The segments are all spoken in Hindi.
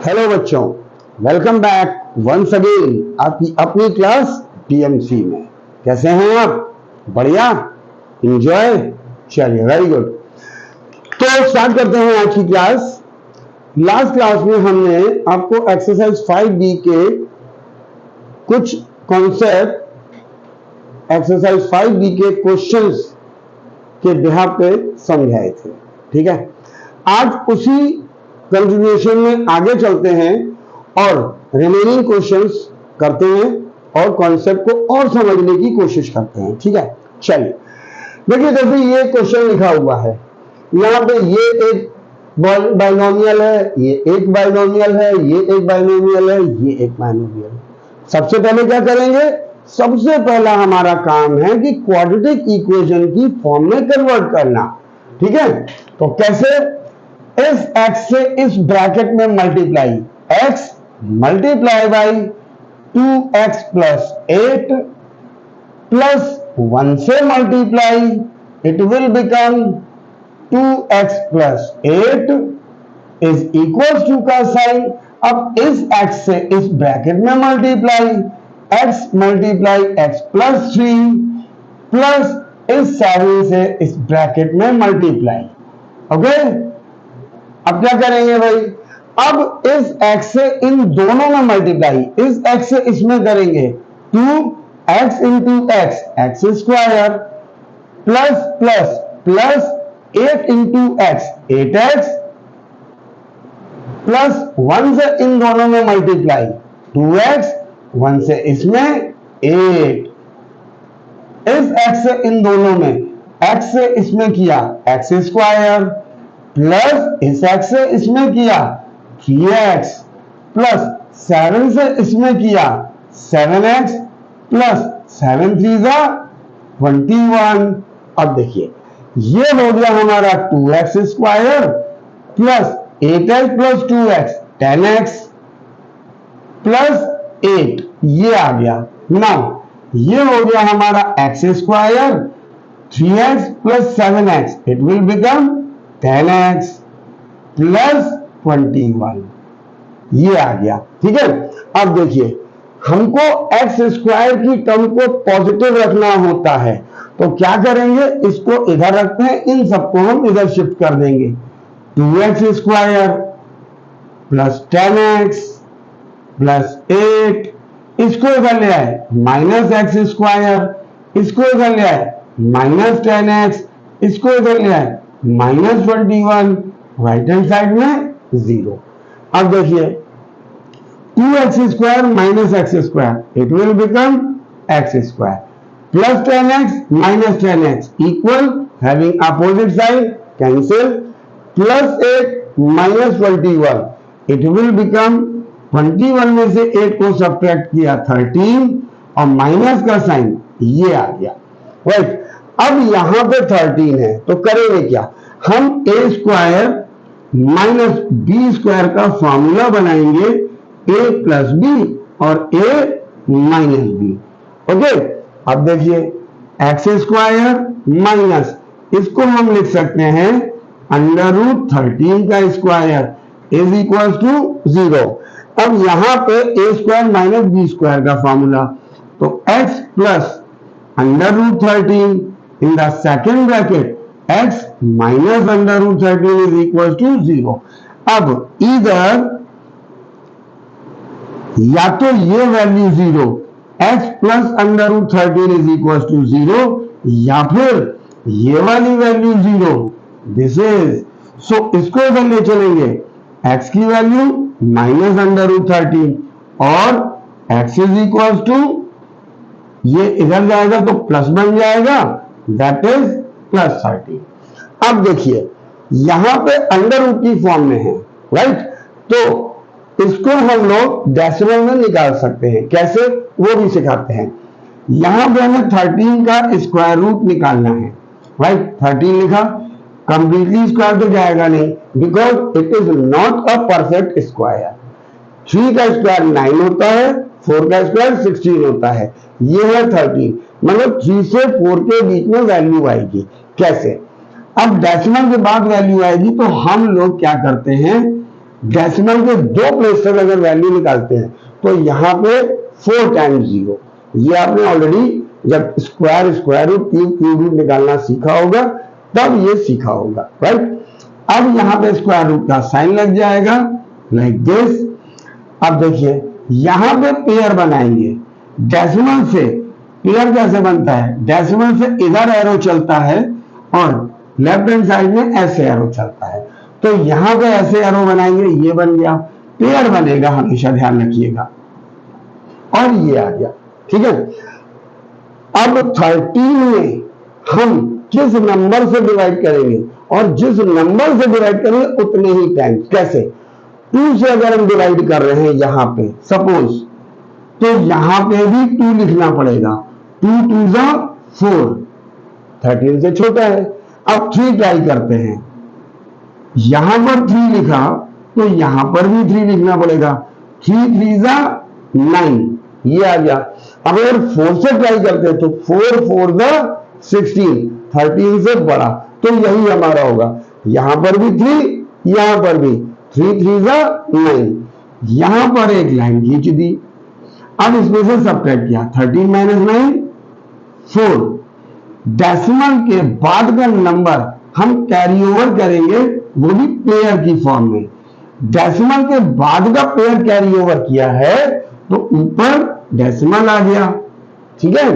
हेलो बच्चों, वेलकम बैक वंस अगेन आपकी अपनी क्लास टीएमसी में। कैसे हैं आप? बढ़िया, एंजॉय। चलिए, वेरी गुड। तो स्टार्ट करते हैं आज की क्लास। लास्ट क्लास में हमने आपको एक्सरसाइज 5B के कुछ कॉन्सेप्ट, एक्सरसाइज 5B के क्वेश्चंस के बिहाफ पे समझाए थे। ठीक है, आज उसी कंटिन्यूएशन में आगे चलते हैं और रिमेनिंग क्वेश्चंस करते हैं और कॉन्सेप्ट को और समझने की कोशिश करते हैं। ठीक है, चलिए देखिए, जैसे ये क्वेश्चन लिखा हुआ है, यहाँ पे ये एक बाइनोमियल है, ये एक बाइनोमियल है, ये एक बाइनोमियल है, ये एक बाइनोमियल है। सबसे पहले क्या करेंगे? सबसे पहला हमारा काम है कि क्वाड्रेटिक इक्वेशन की फॉर्म में कन्वर्ट करना। ठीक है, तो कैसे? इस x से इस ब्रैकेट में multiply, x multiply by 2x plus 8 plus 1 से multiply, it will become 2x plus 8 is equal to का साइन। अब इस x से इस ब्रैकेट में multiply, x multiply x plus 3 plus इस 7 से इस ब्रैकेट में मल्टीप्लाई। ओके, अब क्या करेंगे भाई? अब इस x से इन दोनों में मल्टीप्लाई, इस x से इसमें करेंगे 2x into x, x square plus plus plus 8 into x, 8x plus 1 से इन दोनों में मल्टीप्लाई 2x, 1 से इसमें 8, इस x से इन दोनों में, x से इसमें किया एक्स स्क्वायर प्लस इस x से इसमें किया 3x प्लस 7 से इसमें किया 7x प्लस 7 3 21। अब देखिए, ये हो गया हमारा 2x square plus 8x plus 2x 10x plus 8, ये आ गया। नाउ ये हो गया हमारा x square 3x plus 7x, it will become 10x plus 21, ये आ गया। ठीक है, अब देखिए, हमको x स्क्वायर की टर्म को पॉजिटिव रखना होता है, तो क्या करेंगे? इसको इधर रखते हैं, इन सबको हम इधर शिफ्ट कर देंगे। 2x square plus 10x plus 8, इसको इधर ले आए माइनस एक्स स्क्वायर, इसको इधर ले आए माइनस 10x, इसको इधर ले आए माइनस 21, राइट हैंड साइड में 0। अब देखिए, 2x square minus x square, it will become x square plus 10x minus 10x equal, having opposite sign cancel, plus 8 minus 21, it will become 21 में से 8 को सब्ट्रैक्ट किया 13 और माइनस का साइन ये आ गया। राइट, अब यहां पे 13 है, तो करेंगे क्या? हम a square minus b square का फॉर्मूला बनाएंगे, a प्लस बी और a माइनस बी। ओके, अब देखिए, एक्स स्क्वायर माइनस, इसको हम लिख सकते हैं अंडर रूट 13 का स्क्वायर इज इक्वल टू 0। अब यहां पे a square minus b square का फॉर्मूला, तो x plus under root 13 in the second bracket x minus under root 13 is equal to 0। अब इधर या तो ये value 0, x plus under root 13 is equal to 0, या फिर ये वाली वैल्यू 0, दिस इज। सो इसको इधर ले चलेंगे, x की वैल्यू माइनस अंडर रूट 13 और x इज इक्वल टू, ये इधर जाएगा तो प्लस बन जाएगा, दैट इज प्लस 13। अब देखिए, यहां पे अंडर रूट की फॉर्म में है, राइट, तो इसको हम लोग डेसिमल में निकाल सकते हैं। कैसे, वो भी सिखाते हैं। यहां पे हमें 13 का स्क्वायर रूट निकालना है, राइट। 13 लिखा, कंप्लीटली स्क्वायर तो जाएगा नहीं, because it is not a perfect square. 3 का स्क्वायर 9 होता है, 4 का स्क्वायर 16 होता है, ये है 13, मतलब 3 से 4 के बीच में वैल्यू आएगी। कैसे? अब डेसिमल के बाद वैल्यू आएगी, तो हम लोग क्या करते हैं, डेसिमल के 2 प्लेस तक अगर वैल्यू निकालते हैं तो यहाँ पे 4 टाइम्स 0, ये आपने ऑलरेडी जब square square root cube root निकालना सीखा होगा तब ये सीखा होगा, राइट। अब यहाँ पे स्क्वायर रूट का साइन लग जाएगा लाइक दिस। अब देखिए यहाँ पे पेयर बनाएंगे, डेसिमल से पेयर कैसे बनता है, डेसिमल से इधर एरो चलता है और लेफ्ट हैंड साइड में ऐसे एरो चलता है, तो यहाँ पे ऐसे एरो बनाएंगे, ये बन गया, पेयर बनेगा, हमेशा ध्यान रखिएगा, और ये आ गया, ठीक है। अब 13 में हम किस नंबर से डिवाइड करेंगे, और जिस नंबर से डिवाइड करेंगे उतने ही टाइम्स, कैसे, 2 से अगर हम डिवाइड कर रहे हैं यहाँ पे सपोज, तो यहाँ पे भी 2 लिखना पड़ेगा, 2 2 4, 13 से छोटा है। अब 3 ट्राई करते हैं, यहां पर 3 लिखा तो यहां पर भी 3 लिखना पड़ेगा, 3 3 9, ये आ गया। अब अगर 4 से ट्राई करते हैं तो 4 4 16, 13 से बड़ा, तो यही हमारा होगा, यहां पर भी 3, यहां पर भी 3 3 9, यहां पर एक लाइन खींच दी। अब इसमें से सब्ट्रैक्ट किया, 13 - 9 4, डेसिमल के बाद का नंबर हम कैरी ओवर करेंगे, वो भी पेयर की फॉर्म में। डेसिमल के बाद का पेयर कैरी ओवर किया है तो ऊपर डेसिमल आ गया, ठीक है,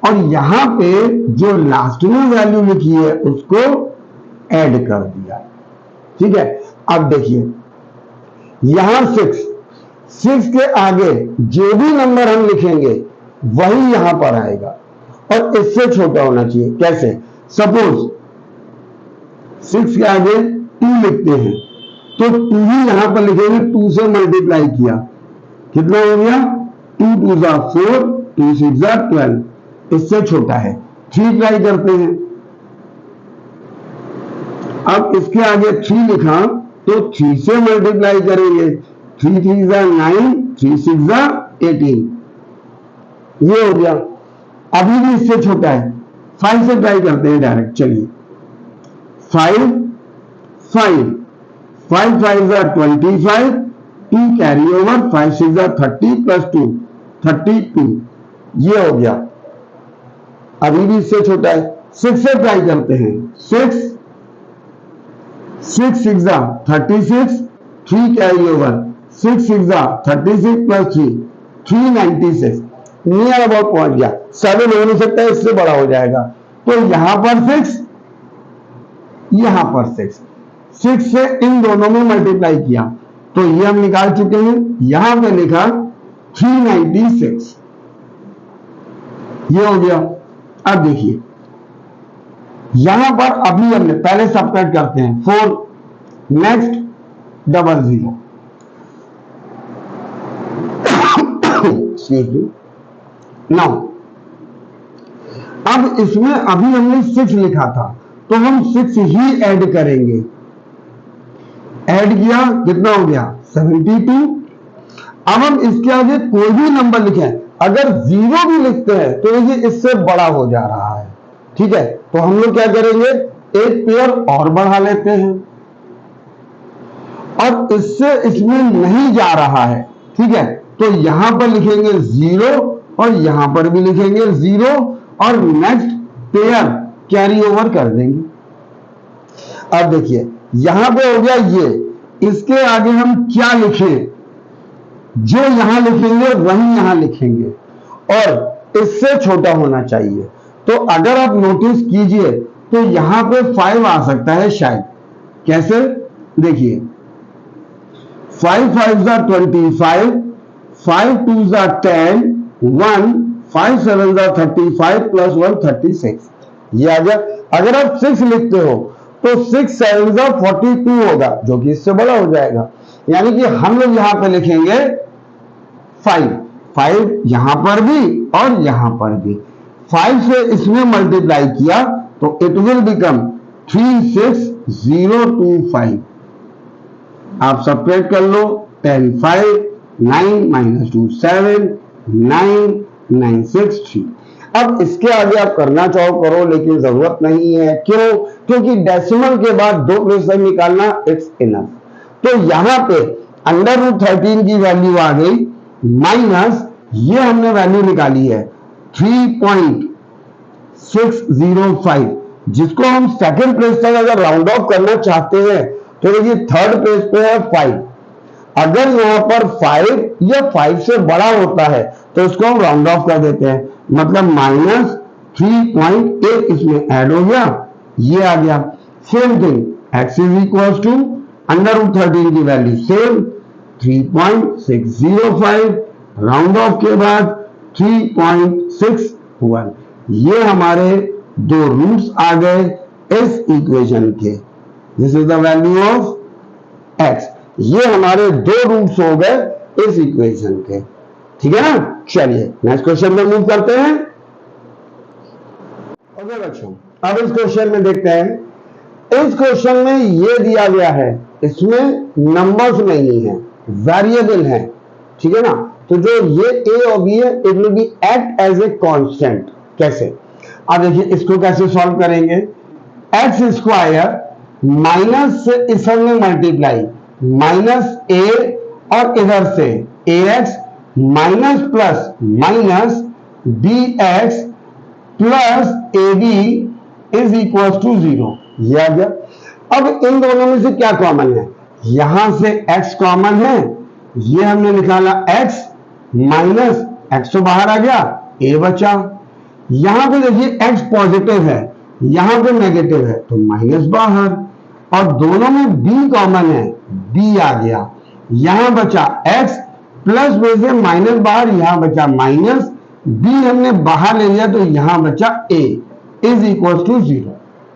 और यहां पे जो लास्ट में वैल्यू लिखी है उसको ऐड कर दिया, ठीक है। अब देखिए यहां 6 के आगे जो भी नंबर हम लिखेंगे वही यहां पर आएगा, और इससे छोटा होना चाहिए, कैसे, सपोज 6 के आगे 2 लिखते हैं तो 2 ही यहां पर लिखेंगे, 2 से मल्टीप्लाई किया, कितना हो गया, 2 2 4, 2 6 12, इससे छोटा है। 3 ट्राई करते हैं, अब इसके आगे 3 लिखा तो 3 से मल्टीप्लाई करेंगे, 3 3 9, 3 6 18, ये हो गया। अभी भी इससे छोटा है, 5 से ट्राई करते हैं डायरेक्ट, चलिए 5 5 5 5 25, 2 कैरी ओवर, 5 6 30 प्लस 2 32, ये हो गया। अभी भी इससे छोटा है, 6 से ट्राई करते हैं, 6 6 6 36, 3 carry over, 6 6 36 plus 3 396, near about पहुंच गया। 7 हो नहीं सकता, इससे बड़ा हो जाएगा, तो यहां पर 6, यहां पर 6 से इन दोनों में मल्टीप्लाई किया तो ये हम निकाल चुके हैं, यहां पे लिखा 396, ये हो गया। अब देखिए यहां पर अभी हमने पहले सब्ट्रैक्ट करते हैं, 4 नेक्स्ट 00, नाउ अब इसमें अभी हमने 6 लिखा था तो हम 6 ही ऐड करेंगे, ऐड किया, कितना हो गया, 72। अब हम इसके आगे कोई भी नंबर लिखें, अगर 0 भी लिखते हैं तो ये इससे बड़ा हो जा रहा है, ठीक है, तो हम लोग क्या करेंगे, एक पेयर और बढ़ा लेते हैं, और इससे इसमें नहीं जा रहा है, ठीक है, तो यहां पर लिखेंगे 0 और यहां पर भी लिखेंगे 0 और नेक्स्ट पेयर कैरी ओवर कर देंगे। अब देखिए यहां पे हो गया ये, इसके आगे हम क्या लिखें, जो यहां लिखेंगे वही यहां लिखेंगे और इससे छोटा होना चाहिए। तो अगर आप नोटिस कीजिए तो यहां पे 5 आ सकता है शायद, कैसे, देखिए 5 5 25, 5 2 10, 1 5 7 35 प्लस 1 36, ये आ गया। अगर आप 6 लिखते हो तो 6 7 42 होगा, जो कि इससे बड़ा हो जाएगा, यानी कि हम लोग यहां पे लिखेंगे 5 यहां पर भी और यहां पर भी, 5 से इसमें मल्टीप्लाई किया तो इट विल बिकम 36025। आप सब्ट्रैक्ट कर लो, 10 5 9 - 2 7 9 9 6 3। अब इसके आगे आप करना चाहो करो, लेकिन जरूरत नहीं है, क्यों, क्योंकि डेसिमल के बाद 2 प्लेस निकालना इट्स इनफ। तो यहां पे अंडर रूट 13 की वैल्यू आ गई माइनस, ये हमने वैल्यू निकाली है 3.605, जिसको हम सेकंड प्लेस तक अगर राउंड ऑफ करना चाहते हैं तो देखिए थर्ड प्लेस पे है 5। अगर यहां पर 5 या 5 से बड़ा होता है तो इसको हम राउंड ऑफ कर देते हैं, मतलब -3.8 इसमें ऐड हो गया, ये आ गया। Same thing x is equal to under root 13 की वैल्यू सेम 3.605, राउंड ऑफ के बाद 3.61, ये हमारे दो रूट्स आ गए इस इक्वेशन के। This is the value of x, ये हमारे दो रूट्स हो गए इस इक्वेशन के, ठीक है ना। चलिए नेक्स्ट क्वेश्चन में मूव करते हैं। ओके बच्चों, अब इस क्वेश्चन में देखते हैं। इस क्वेश्चन में ये दिया गया है, इसमें नंबर्स नहीं है, वेरिएबल है, ठीक है ना। तो जो ये a और b है it will be act as a constant. कैसे, अब देखिए इसको कैसे सॉल्व करेंगे। एक्स स्क्वायर माइनस से इस में मल्टीप्लाई माइनस a और इधर से ax minus plus minus bx plus ab is equal to 0, ये आ गया। अब इन दोनों में से क्या कॉमन है, यहां से x कॉमन है, ये हमने निकाला x माइनस x तो बाहर आ गया, a बचा। यहां पे देखिए x पॉजिटिव है, यहां पे नेगेटिव है तो माइनस बाहर, और दोनों में b कॉमन है, b आ गया। यहां बचा x प्लस में से माइनस बाहर, यहां बचा माइनस, b हमने बाहर ले लिया तो यहां बचा a is equal to 0,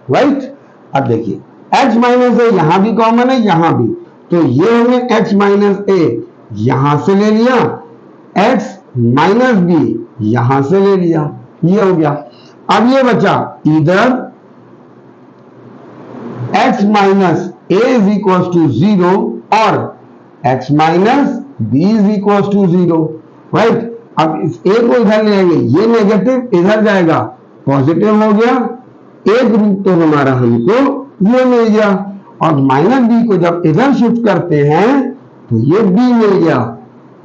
right. अब देखिए x माइनस a यहां भी कॉमन है, यहां भी, तो ये हमने x माइनस a यहां से ले लिया, x माइनस b यहां से ले लिया, ये हो गया। अब ये बचा इधर x minus a is equal to 0 और x minus b is equal to 0, right. अब इस a को इधर ले आएंगे, ये नेगेटिव इधर जाएगा, पॉजिटिव हो गया, एक रूट तो हमारा हमको ये मिल गया, और माइनस b को जब इधर शिफ्ट करते हैं तो ये b मिल गया,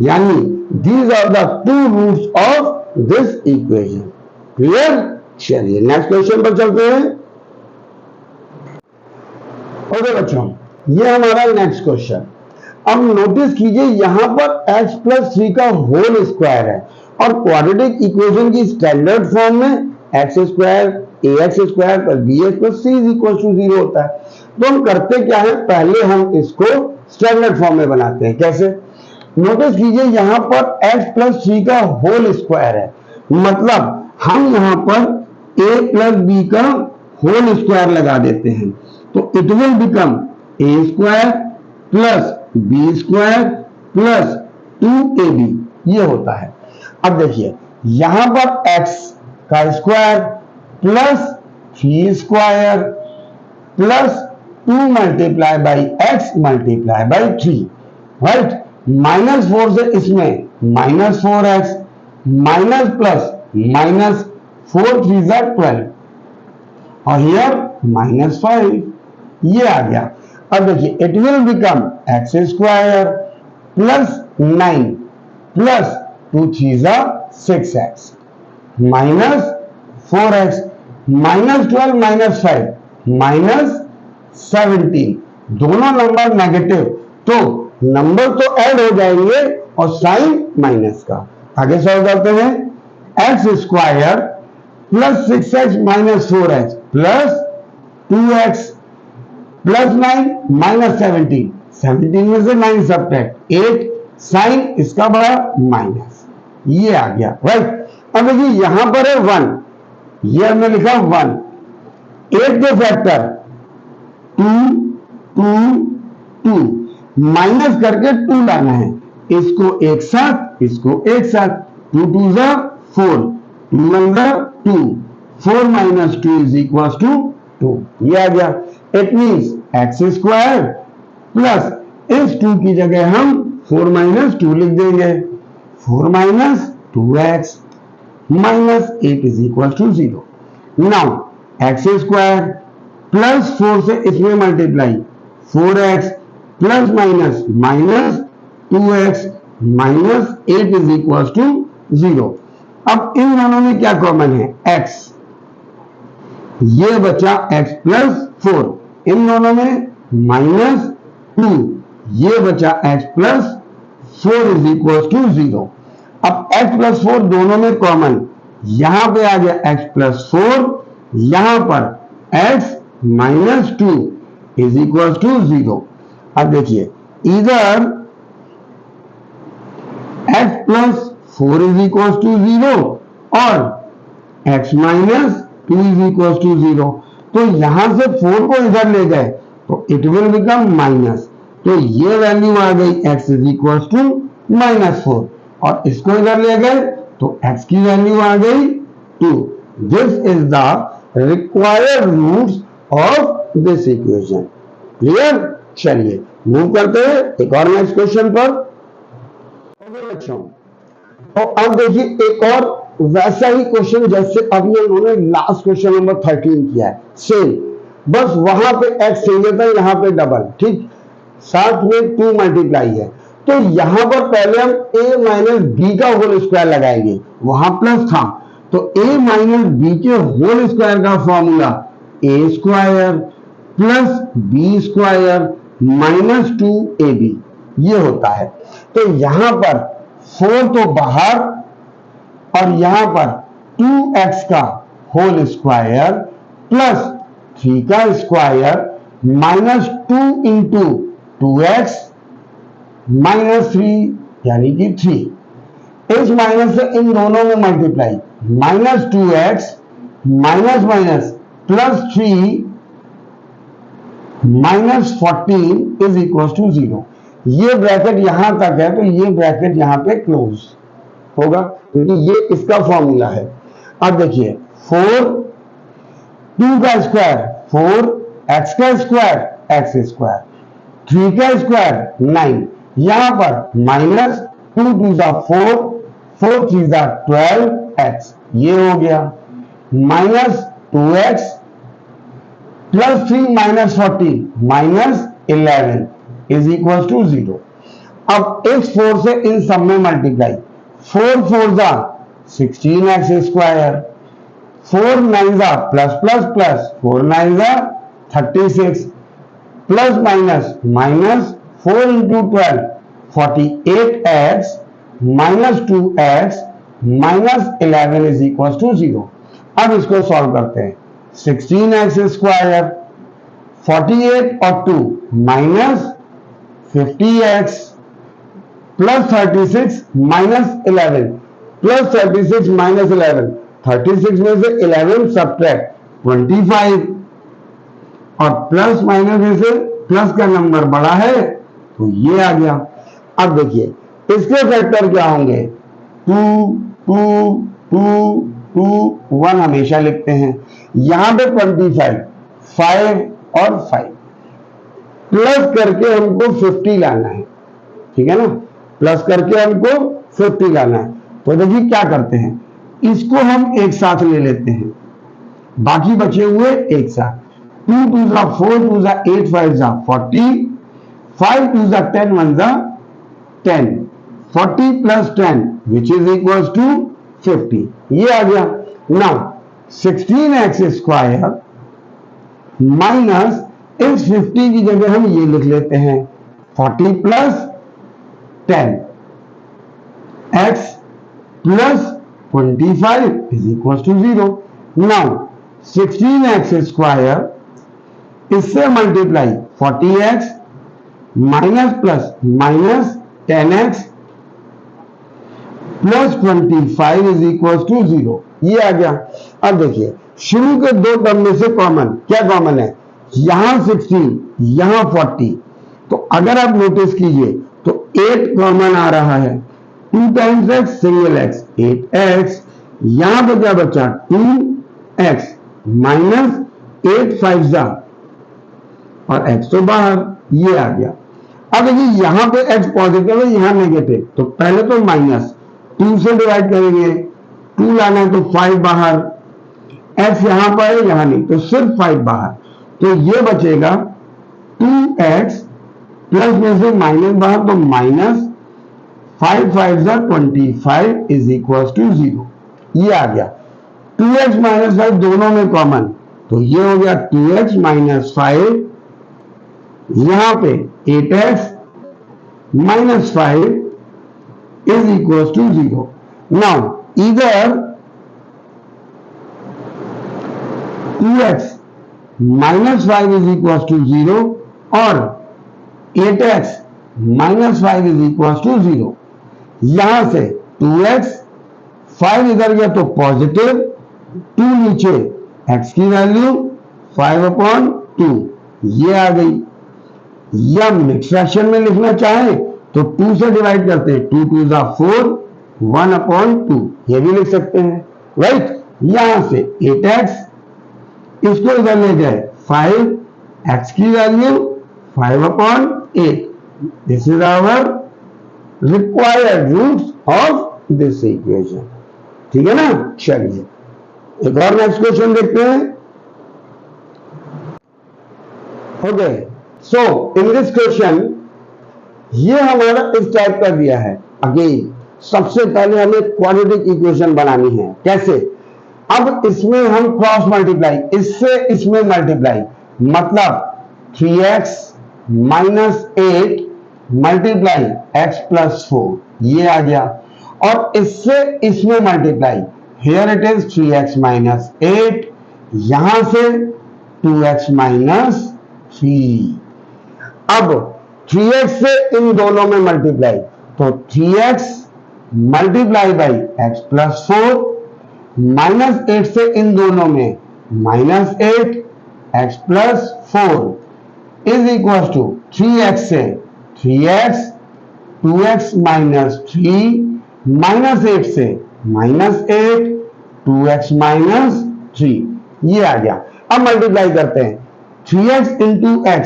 यानी these are the two roots of this equation. Clear. चलिए नेक्स्ट क्वेश्चन पर चलते हैं। ओके बच्चों, ये हमारा नेक्स्ट क्वेश्चन। अब नोटिस कीजिए यहां पर x प्लस 3 का होल स्क्वायर है, और क्वाड्रेटिक इक्वेशन की स्टैंडर्ड फॉर्म में x square ax square plus bx plus c is equal to 0 होता है। तो हम करते क्या है, पहले हम इसको स्टैंडर्ड फॉर्म में बनाते हैं। कैसे, नोटिस कीजिए यहां पर x प्लस 3 का होल स्क्वायर है, मतलब हम यहां पर a प्लस b का होल स्क्वायर लगा देते हैं, तो it will become a square plus b square plus 2ab, ये होता है। अब देखिए यहां पर x का square plus 3 square plus 2 multiply by x multiply by 3, right. -4 से इसमें -4x माइनस प्लस माइनस 4 3 12 और हियर -5, ये आ गया। अब देखिए it will become x square plus 9 plus 2 3 6x minus 4x minus 12 minus 5 minus 17, दोनों नंबर नेगेटिव, तो नंबर तो ऐड हो जाएंगे और साइन माइनस का। आगे सॉल्व करते हैं। x square plus 6x minus 4x plus 2x plus 9 minus 17 में से 9 सब्ट्रैक्ट 8, साइन इसका बड़ा माइनस, ये आ गया, राइट। अब देखिए यहां पर है 1, ये हमने लिखा 1, 8 के फैक्टर 2 2 2, माइनस करके 2 लाना है, इसको एक साथ 2 2 4, 2 2, 4 माइनस 2 इज इक्वल टू 2, ये आ गया। It means x square plus इस 2 की जगह हम 4 माइनस 2 लिख देंगे, 4 minus 2x minus 8 is equal to 0। Now x square plus 4 से इसमें multiply 4x plus minus minus 2x minus 8 is equal to 0। अब इन दोनों में क्या कॉमन है? x, ये बचा x प्लस 4, इन दोनों में माइनस 2, ये बचा x plus 4 is equal to 0। अब x प्लस 4 दोनों में कॉमन, यहां पे आ गया x प्लस 4, यहां पर x minus 2 is equal to 0। अब देखिए इधर x plus 4 is equal to 0 और x minus 2 is equal to 0। तो यहां से 4 को इधर ले गए तो इट विल बिकम माइनस, तो ये वैल्यू आ गई x is equal to minus 4 और इसको इधर ले गए तो x की वैल्यू आ गई 2। This is the required roots of this equation. Clear? चलिए मूव करते हैं एक और नेक्स्ट क्वेश्चन पर। बच्चों तो अब देखिए एक और वैसा ही क्वेश्चन जैसे अभी उन्होंने लास्ट क्वेश्चन नंबर 13 किया है, सेम, बस वहां पे x सेम था, यहाँ पे डबल, ठीक, साथ में 2 मल्टीप्लाई है। तो यहां पर पहले हम a माइनस बी का होल स्क्वायर लगाएंगे, वहां प्लस था तो a माइनस बी के होल स्क्वायर का formula a square plus b square minus 2ab ये होता है। तो यहां पर 4 तो बाहर और यहां पर 2x का होल स्क्वायर प्लस 3 का square minus 2 into 2x minus 3 यानी कि 3। इस माइनस से इन दोनों में multiply, minus 2x minus minus plus 3 minus 14 is equal to 0। ये ब्रैकेट यहां तक है तो ये ब्रैकेट यहां पे क्लोज होगा क्योंकि ये इसका फॉर्मूला है। अब देखिए 4 2 का स्क्वायर 4 x का स्क्वायर x स्क्वायर 3 का स्क्वायर 9, यहां पर माइनस 2 2 4 4 3 12x ये हो गया minus 2x plus 3 minus 14 minus 11 is equal to 0। अब इस 4 से इन सब में मल्टीप्लाई, 4 4 जा 16x स्क्वायर, 4 9 जा प्लस प्लस प्लस 4 9 जा 36 plus minus minus 4 into 12 48x minus 2x minus 11 is equal to 0। अब इसको सॉल्व करते हैं, 16x स्क्वायर 48 और 2 minus 50x plus 36 minus 11 plus 36 minus 11, 36 में से 11 सब्ट्रैक्ट 25 और प्लस माइनस में से प्लस का नंबर बड़ा है तो ये आ गया। अब देखिए इसके फैक्टर क्या होंगे, 2 2 2 2 1 हमेशा लिखते हैं, यहां पे 25 5 और 5 प्लस करके हमको 50 लाना है, ठीक है ना, प्लस करके हमको 50 लाना है। तो देखिए क्या करते हैं, इसको हम एक साथ ले लेते हैं, बाकी बचे हुए एक साथ, 2 2 जा 4 2 जा 8 5 जा 40 5 2 जा 10 1 जा 10 40 plus 10 which is equal to 50 ये आ गया। नाउ 16x स्क्वायर माइनस इस 50 की जगह हम ये लिख लेते हैं 40 plus 10 x plus 25 is equal to 0। Now 16x square इससे multiply 40x minus plus minus 10x plus 25 is equal to 0 ये आ गया। अब देखिए शुरू के दो टर्म में से कॉमन क्या कॉमन है, यहां 16 यहां 40, तो अगर आप नोटिस कीजिए तो 8 कॉमन आ रहा है, 2 times x single x 8x, यहां पर क्या बचा 2x माइनस 8 5 जा और x तो बाहर ये आ गया। अब देखिए यहां पे x पॉजिटिव है यहां नेगेटिव, तो पहले तो माइनस 2 से डिवाइड करेंगे, 2 लाना है तो 5 बाहर, x यहां पर है यहां नहीं तो सिर्फ 5 बाहर, तो ये बचेगा 2x प्लस में से माइनस बाहर, तो माइनस 5 5 जा 25 इज इक्वल टू 0। ये आ गया। 2x माइनस 5 दोनों में कॉमन, तो ये हो गया 2x माइनस 5, यहां पे 8x minus 5 is equal to 0। Now इधर 2x minus 5 is equal to 0 और 8x minus 5 is equal to 0। यहां से 2x 5 इधर गया तो पॉजिटिव, 2 नीचे, x की वैल्यू 5/2 ये आ गई। या मिक्स फ्रैक्शन में लिखना चाहे तो 2 से डिवाइड करते हैं, 2 2 जा 4, 1/2 ये भी लिख सकते हैं, राइट। यहां से 8x इसको इधर ले गए 5, x की value 5/8। This is our required roots of this equation. ठीक है ना। चलिए एक और नेक्स्ट क्वेश्चन देखते हैं। Okay, so in this question ये हमारा इस टाइप का दिया है। अगेन सबसे पहले हमें क्वाड्रेटिक इक्वेशन बनानी है। कैसे? अब इसमें हम क्रॉस मल्टीप्लाई, इससे इसमें मल्टीप्लाई, मतलब 3x minus 8 multiply x plus 4 ये आ गया। और इससे इसमें multiply, here it is 3x minus 8, यहां से 2x माइनस 3। अब 3x से इन दोनों में मल्टीप्लाई, तो 3x multiply by x plus 4, minus 8 से इन दोनों में minus 8 x plus 4 is equal to 3x से 3x, 2x माइनस 3, माइनस 8 से माइनस 8, 2x माइनस 3 ये आ गया। अब मल्टीप्लाई करते हैं, 3x into x,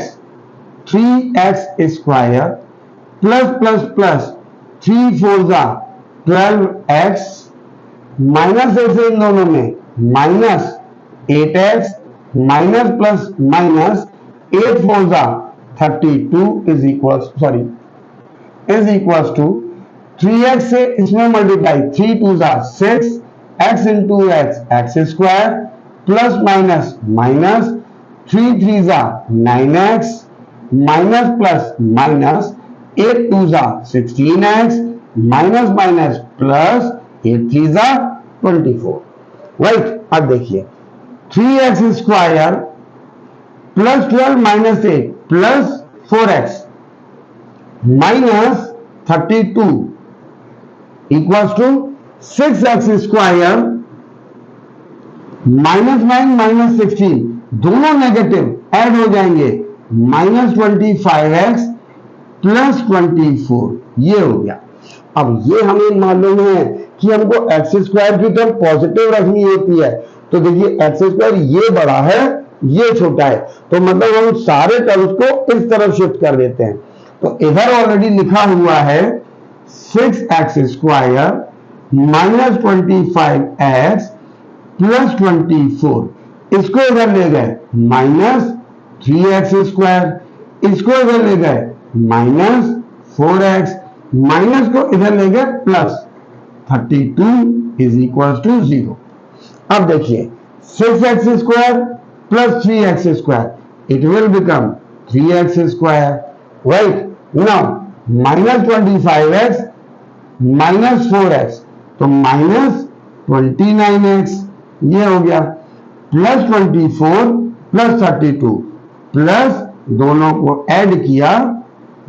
3x square plus plus plus 3 4 जा 12x, माइनस 8 से इन दोनों में minus 8x, minus plus minus 8 4 जा 32 इज इक्वल टू 3x से इसमें मल्टीप्लाई, 3 2 जा 6, x into x square plus minus minus 3 3 जा 9x, माइनस प्लस माइनस 8 2 जा 16x, माइनस माइनस प्लस 8 3 जा 24, राइट। अब देखिए 3x square plus 12 minus 8 plus 4x minus 32 equal to 6x square minus 9 minus 16 दोनों नेगेटिव ऐड हो जाएंगे, माइनस 25x प्लस 24 ये हो गया। अब ये हमें मालूम है कि हमको एक्स स्क्वायर की टर्म पॉजिटिव रखनी होती है, तो देखिए एक्स स्क्वायर ये बड़ा है ये छोटा है, तो मतलब हम सारे टर्म्स को इस तरफ शिफ्ट कर देते हैं। तो इधर ऑलरेडी लिखा हुआ है 6x square minus 25x plus 24, इसको इधर ले गए माइनस 3x स्क्वायर, इसको इधर ले गए माइनस 4x, माइनस को इधर ले गए प्लस 32 इज इक्वल टू 0। अब देखिए 6x square plus 3x square, it will become 3x square, right. Now minus 25x minus 4x, तो माइनस 29x ये हो गया, प्लस 24 प्लस 32 प्लस दोनों को ऐड किया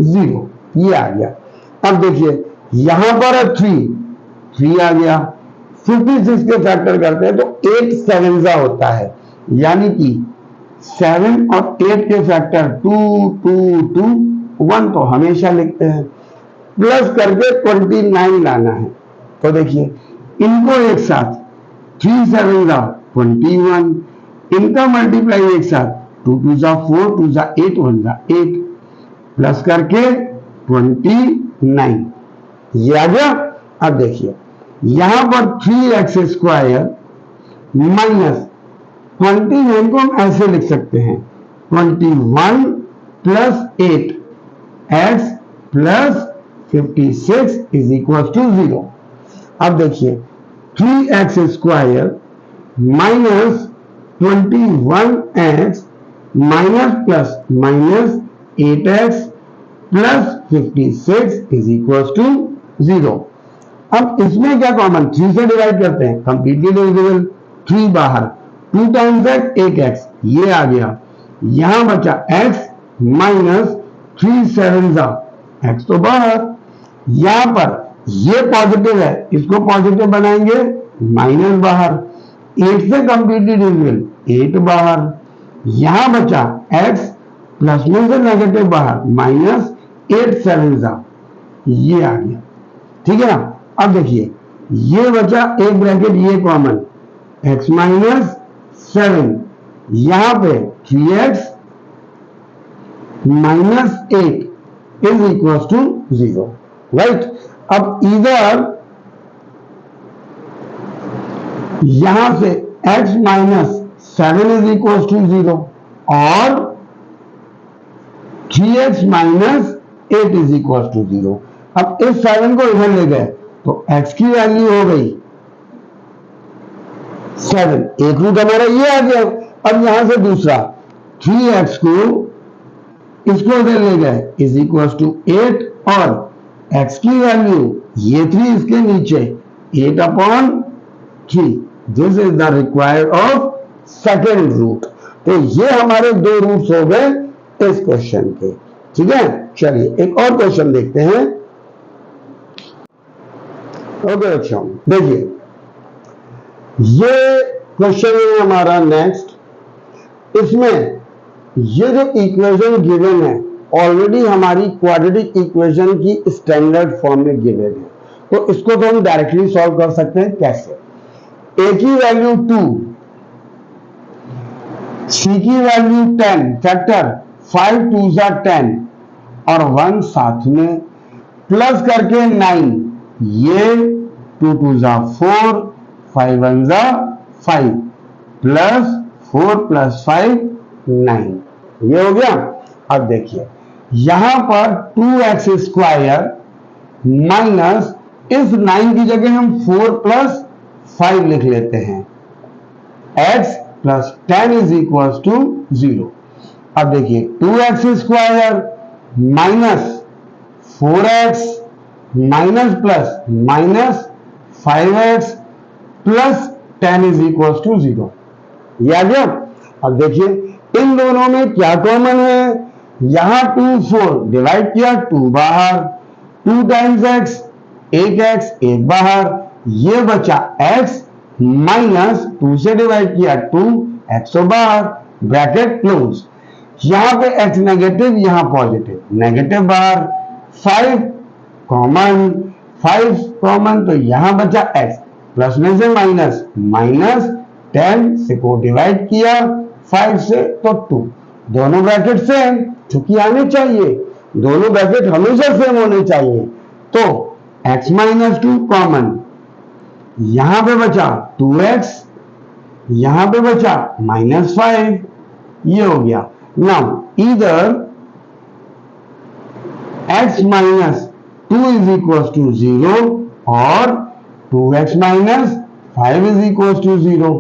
0 ये आ गया। अब देखिए यहां पर 3 आ गया, 56 के फैक्टर करते हैं तो 8 7 होता है, यानी कि 7 और 8 के फैक्टर 2 2 2 1 तो हमेशा लिखते हैं, प्लस करके 29 लाना है। तो देखिए इनको एक साथ 3 7 21, इनका मल्टीप्लाई एक साथ 2 2 4 2 8 1 8 प्लस करके 29 ये आ गया। अब देखिए यहां पर 3x स्क्वायर माइनस 29 को हम ऐसे लिख सकते हैं 21 plus 8 x plus 56 is equal to 0। अब देखिए 3x square minus 21x minus plus minus 8x plus 56 is equal to 0। अब इसमें क्या कॉमन, 3 से डिवाइड करते हैं, कंप्लीटली डिविजिबल, 3 बाहर, 2 टाइम्स x 1x ये आ गया, यहां बचा x माइनस 3 7 x तो बाहर, यहां पर ये पॉजिटिव है, इसको पॉजिटिव बनाएंगे, माइनस बाहर, 8 से कंप्लीटली डिविजिबल 8 बाहर, यहां बचा x प्लस में से नेगेटिव बाहर, माइनस 8 7 ये आ गया, ठीक है ना। अब देखिए ये बचा एक ब्रैकेट ये कॉमन, x माइनस 7, यहां पे 3x minus 8 is equal to 0, right. अब इधर यहां से x minus 7 is equal to 0 और 3x minus 8 is equal to 0। अब इस 7 को इधर ले गए तो x की वैल्यू हो गई 7, एक रूट हमारा ये आ गया। अब यहां से दूसरा 3x को इसको इधर ले गए इज इक्वल टू 8 और x की वैल्यू ये 3 इसके नीचे 8/3, this is the required of second root. तो ये हमारे 2 रूट्स हो गए इस क्वेश्चन के, ठीक है। चलिए एक और क्वेश्चन देखते हैं। ओके बच्चों देखिए ये क्वेश्चन है हमारा नेक्स्ट। इसमें ये जो इक्वेशन गिवन है ऑलरेडी हमारी क्वाड्रेटिक इक्वेशन की स्टैंडर्ड फॉर्म में गिवन है, तो इसको तो हम डायरेक्टली सॉल्व कर सकते हैं। कैसे, a की वैल्यू 2, c की वैल्यू 10, फैक्टर 5 2 10 और 1 साथ में, प्लस करके 9, ये 2 2 4 5 1 5 प्लस 4 प्लस 5 9, ये हो गया। अब देखिए यहां पर 2x स्क्वायर माइनस इस 9 की जगह हम 4 प्लस 5 लिख लेते हैं, x plus 10 is equal to 0। अब देखिए 2x square minus 4x minus plus minus 5x plus 10 is equal to 0, ये आ गया। अब देखिए इन दोनों में क्या कॉमन है, यहां 2 4 डिवाइड किया, 2 बाहर, 2 टाइम्स x 1x 1 बाहर, ये बचा x माइनस 2 से डिवाइड किया 2 x बाहर, ब्रैकेट क्लोज। यहां पे x नेगेटिव यहां पॉजिटिव, नेगेटिव बाहर, 5 कॉमन, 5 कॉमन, तो यहां बचा x प्लस में से माइनस, माइनस 10 से को डिवाइड किया 5 से तो 2, दोनों ब्रैकेट सेम, चूंकि आने चाहिए, दोनों ब्रैकेट हमेशा सेम होने चाहिए, तो x माइनस 2 कॉमन, यहां पे बचा 2x, यहां पे बचा माइनस 5, ये हो गया। नाउ इधर x minus 2 is equal to 0 और 2x minus 5 is equal to 0।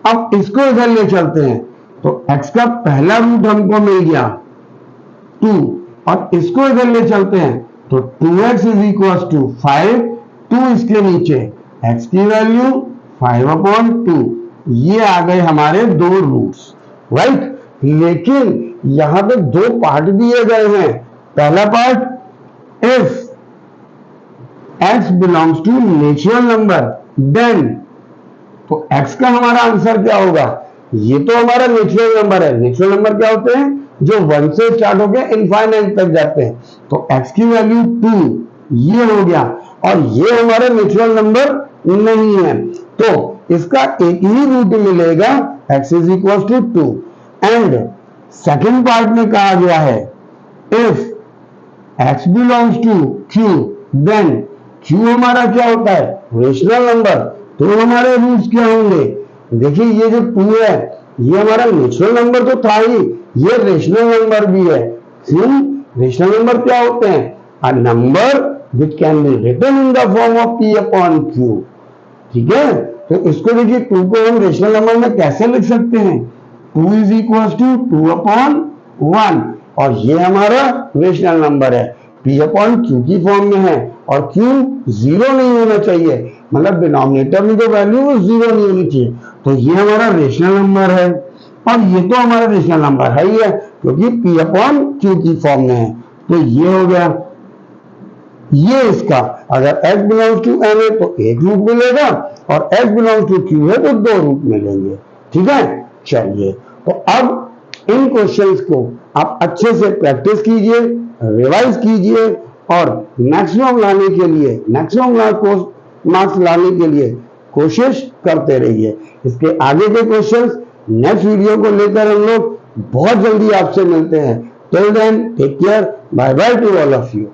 अब इसको इधर ले चलते हैं तो x का पहला रूट हमको मिल गया 2 और इसको इधर ले चलते हैं तो 2x इज इक्वल टू 5, 2 इसके नीचे, x की वैल्यू 5/2, ये आ गए हमारे 2 रूट्स, राइट। लेकिन यहां पे 2 पार्ट दिए गए हैं। पहला part if x belongs to natural number then, तो x का हमारा आंसर क्या होगा, ये तो हमारा नेचुरल नंबर है। नेचुरल नंबर क्या होते हैं, जो 1 से स्टार्ट होकर इनफाइनाइट तक जाते हैं, तो x की वैल्यू 2, ये हो गया, और ये हमारा नेचुरल नंबर नहीं है, तो इसका एक ही रूट मिलेगा, x is equal to 2। And second part में कहा गया है if x belongs to q then q हमारा क्या होता है, रेशनल नंबर, तो हमारे रूट्स क्या होंगे। देखिए ये जो 2 है ये हमारा नेचुरल नंबर तो था ही, ये रेशनल नंबर भी है। क्यों, रेशनल नंबर क्या होते हैं? A number which can be written in the form of p upon q। ठीक है, तो इसको देखिए 2 को हम रेशनल नंबर में कैसे लिख सकते हैं? 2 इज इक्वल टू 2 अपॉन 1, और ये हमारा रेशनल नंबर है, p अपॉन q की फॉर्म में है, और q जीरो नहीं होना चाहिए, मतलब डिनोमिनेटर में जो वैल्यू वो जीरो नहीं होनी चाहिए। तो ये हमारा रेशनल नंबर है, और ये तो हमारा रेशनल नंबर है ही है क्योंकि p अपॉन q की फॉर्म में है। तो ये हो गया, ये इसका अगर x बिलोंग्स टू n है तो एक रूप मिलेगा, और x बिलोंग्स टू q है तो दो रूप मिलेंगे। ठीक है, चलिए तो अब इन क्वेश्चंस को आप अच्छे से प्रैक्टिस कीजिए, रिवाइज कीजिए, और मैक्सिमम लाने के लिए, मैक्सिमम मार्क्स लाने के लिए कोशिश करते रहिए। इसके आगे के क्वेश्चंस नेक्स्ट वीडियो को लेकर हम लोग बहुत जल्दी आपसे मिलते हैं। Till then take care, bye bye to all of you.